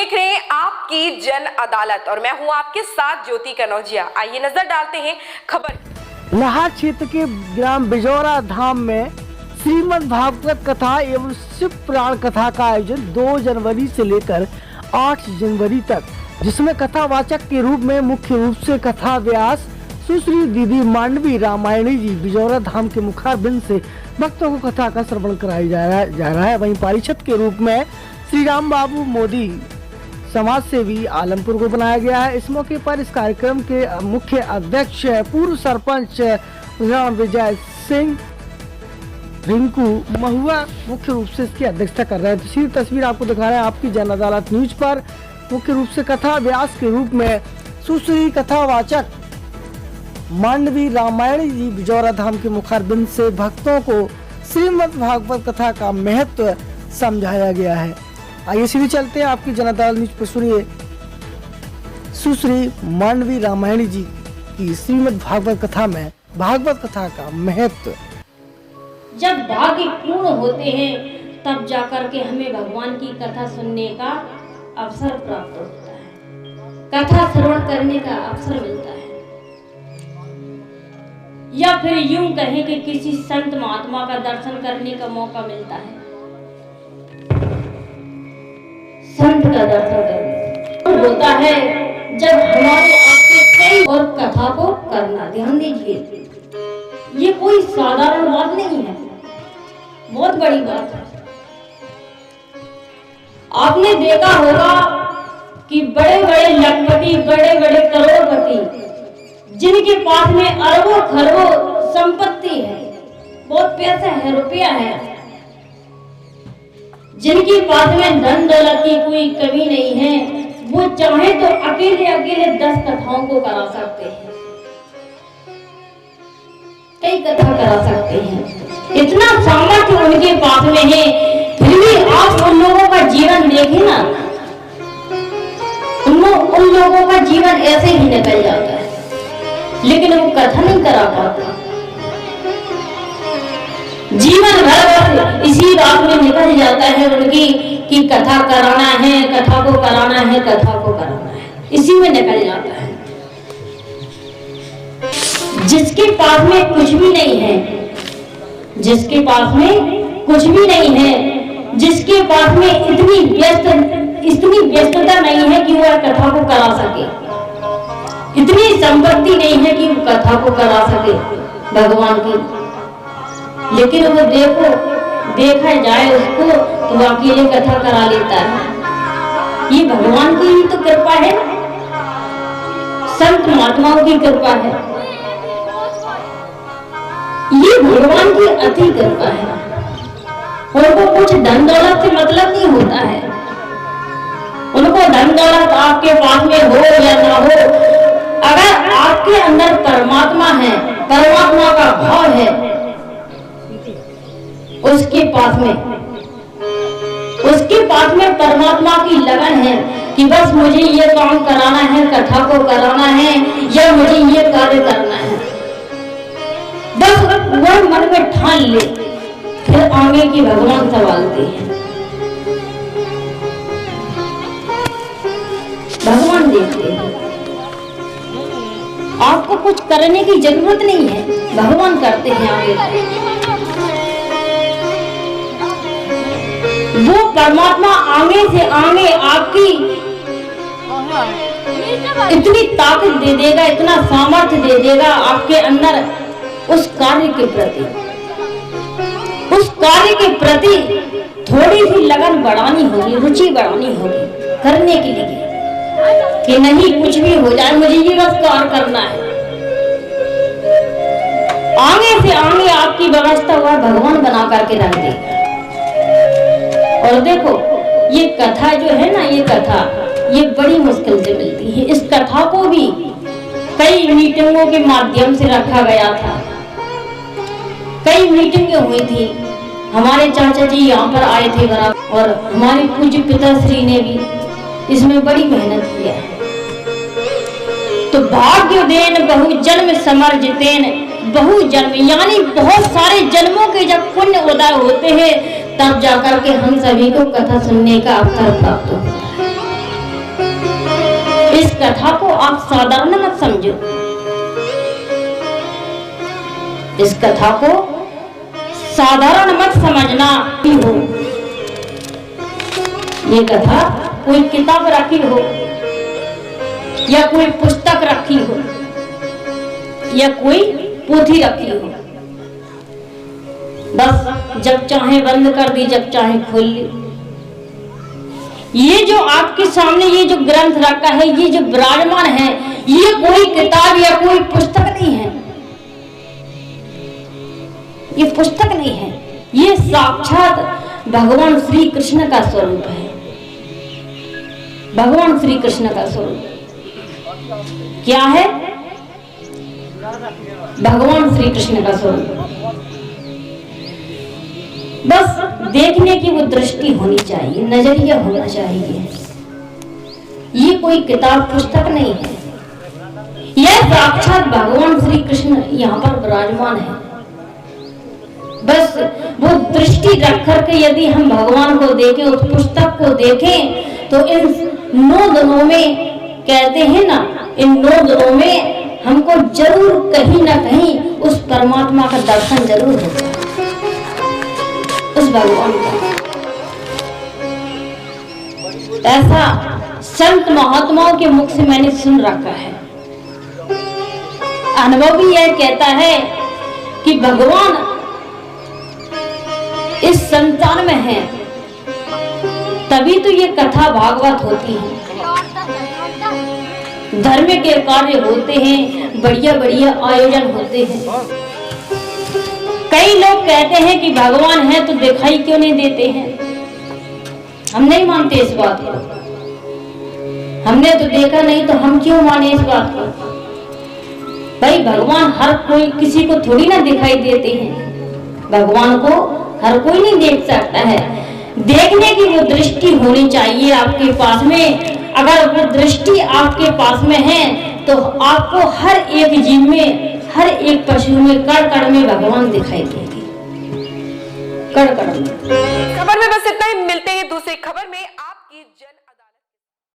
देख रहे हैं आपकी जन अदालत और मैं हूं आपके साथ ज्योति कनौजिया। आइए नजर डालते हैं खबर। लाहार क्षेत्र के ग्राम बिजौरा धाम में श्रीमद् भागवत कथा एवं शिव पुराण कथा का आयोजन 2 जनवरी से लेकर 8 जनवरी तक, जिसमें कथावाचक के रूप में मुख्य रूप से कथा व्यास सुश्री दीदी मांडवी रामायणी जी बिजौरा धाम के मुखारबिंद से भक्तों को कथा का श्रवण कराया जा रहा है। वहीं पारिषद के रूप में श्री राम बाबू मोदी समाज सेवी आलमपुर को बनाया गया है। इस मौके पर इस कार्यक्रम के मुख्य अध्यक्ष पूर्व सरपंच राम विजय सिंह रिंकू महुआ मुख्य रूप से इसकी अध्यक्षता कर रहे हैं। तस्वीर आपको दिखा रहे हैं आपकी जन अदालत न्यूज पर। मुख्य रूप से कथा व्यास के रूप में सुश्री कथावाचक मांडवी रामायणी जी बिजौरा धाम के मुखारबिंद से भक्तों को श्रीमद् भागवत कथा का महत्व समझाया गया है। आइए सीधे चलते हैं आपकी जन अदालत न्यूज पर। सुनिए सुश्री मांडवी रामायणी जी की श्रीमद् भागवत कथा में भागवत कथा का महत्व। जब भाग्य पूर्ण होते हैं तब जाकर के हमें भगवान की कथा सुनने का अवसर प्राप्त होता है, कथा श्रवण करने का अवसर मिलता है, या फिर यूं कहें कि किसी संत महात्मा का दर्शन करने का मौका मिलता है। संत का दर्शन करना होता है जब हमारे आपके कई और कथा को करना। ध्यान दीजिए, ये कोई साधारण बात नहीं है, बहुत बड़ी बात है। आपने देखा होगा कि बड़े बड़े लखपति, बड़े बड़े करोड़पति, जिनके पास में अरबों खरबों संपत्ति है, बहुत पैसा है, रुपया है, जिनके पास में धन दौलत की कोई कमी नहीं है, वो चाहे तो अकेले अकेले 10 कथाओं को करा सकते हैं, कई कथा करा सकते हैं। इतना सामर्थ्य उनके पास में है, फिर भी आप उन लोगों का जीवन देखें ना, उन लोगों का जीवन ऐसे ही निकल जाता है, लेकिन वो कथा नहीं करा पाता। जीवन भर इसी बात में निकल जाता है उनकी कि कथा कराना है, कथा को कराना है, कथा को कराना है, इसी में निकल जाता है। जिसके पास में कुछ भी नहीं है, जिसके पास में कुछ भी नहीं है, जिसके पास में इतनी व्यस्तता नहीं है कि वह कथा को करा सके, इतनी संपत्ति नहीं है कि वो कथा को करा सके भगवान की, लेकिन वो देखा जाए उसको तो वो अकेले कथा करा लेता है। ये भगवान की ही तो कृपा है, संत महात्माओं की कृपा है, ये भगवान की अति कृपा है। उनको कुछ धन दौलत से मतलब नहीं होता है, उनको धन दौलत आपके पास में हो या ना हो, अगर आपके अंदर परमात्मा है, परमात्मा का भाव है, उसके पास में परमात्मा की लगन है कि बस मुझे ये काम कराना है, कथा को कराना है, या मुझे ये कार्य करना है, बस वह मन में ठान ले, फिर आगे की भगवान संभालते हैं, भगवान देखते हैं। आपको कुछ करने की जरूरत नहीं है, भगवान करते हैं आगे। वो परमात्मा आगे से आगे आपकी इतनी ताकत दे देगा, इतना सामर्थ्य दे देगा आपके अंदर उस कार्य के प्रति थोड़ी सी लगन बढ़ानी होगी, रुचि बढ़ानी होगी करने के लिए, कि नहीं कुछ भी हो जाए मुझे ये बस कार्य करना है। आगे से आगे आपकी व्यवस्था हुआ भगवान बना करके रख देगा। और देखो ये कथा जो है ना, ये कथा ये बड़ी मुश्किल से मिलती है। इस कथा को भी कई मीटिंगों के माध्यम से रखा गया था, कई मीटिंगें हुई थी, हमारे चाचा जी यहाँ पर आए थे बराबर, और हमारे पूज्य पिताश्री ने भी इसमें बड़ी मेहनत किया है। तो भाग्य देन बहु जन्म समर्जितेन बहु जन्म, यानी बहुत सारे जन्मों के जब पुण्य उदय होते हैं तब जाकर के हम सभी को कथा सुनने का अवसर प्राप्त होता है। इस कथा को आप साधारण मत समझो। इस कथा को साधारण मत समझना ही हो। ये कथा कोई किताब रखी हो या कोई पुस्तक रखी हो या कोई पोथी रखी हो, बस जब चाहे बंद कर दी, जब चाहे खोल ली। ये जो आपके सामने ये जो ग्रंथ रखा है, ये जो विराजमान है, ये कोई किताब या कोई पुस्तक नहीं है। ये पुस्तक नहीं है, ये साक्षात भगवान श्री कृष्ण का स्वरूप है। भगवान श्री कृष्ण का स्वरूप क्या है? भगवान श्री कृष्ण का स्वरूप। बस देखने की वो दृष्टि होनी चाहिए, नजरिया होना चाहिए। ये कोई किताब पुस्तक नहीं है, यह साक्षात भगवान श्री कृष्ण यहाँ पर विराजमान है। बस वो दृष्टि रख करके यदि हम भगवान को देखें, उस पुस्तक को देखें, तो इन 9 दिनों में, कहते हैं ना, इन 9 दिनों में हमको जरूर कहीं ना कहीं उस परमात्मा का दर्शन जरूर होगा, उस भगवान का। ऐसा संत महात्माओं के मुख से मैंने सुन रखा है। अनुभव भी यह कहता है कि भगवान इस संसार में है, तभी तो ये कथा भागवत होती है। धर्म के कार्य होते हैं, बढ़िया बढ़िया आयोजन होते हैं। कई लोग कहते हैं कि भगवान है तो दिखाई क्यों नहीं देते हैं। हम नहीं मानते इस बात को। हमने तो देखा नहीं तो हम क्यों माने इस बात को। भाई भगवान हर कोई, किसी को थोड़ी ना दिखाई देते हैं। भगवान को हर कोई नहीं देख सकता है। देखने की वो दृष्टि होनी चाहिए आपके पास में। अगर वो दृष्टि आपके पास में है तो आपको हर एक जीव में, हर एक पशु में, कण कण में भगवान दिखाई देंगे। कण कण में। खबर में बस इतना ही, मिलते हैं दूसरी खबर में।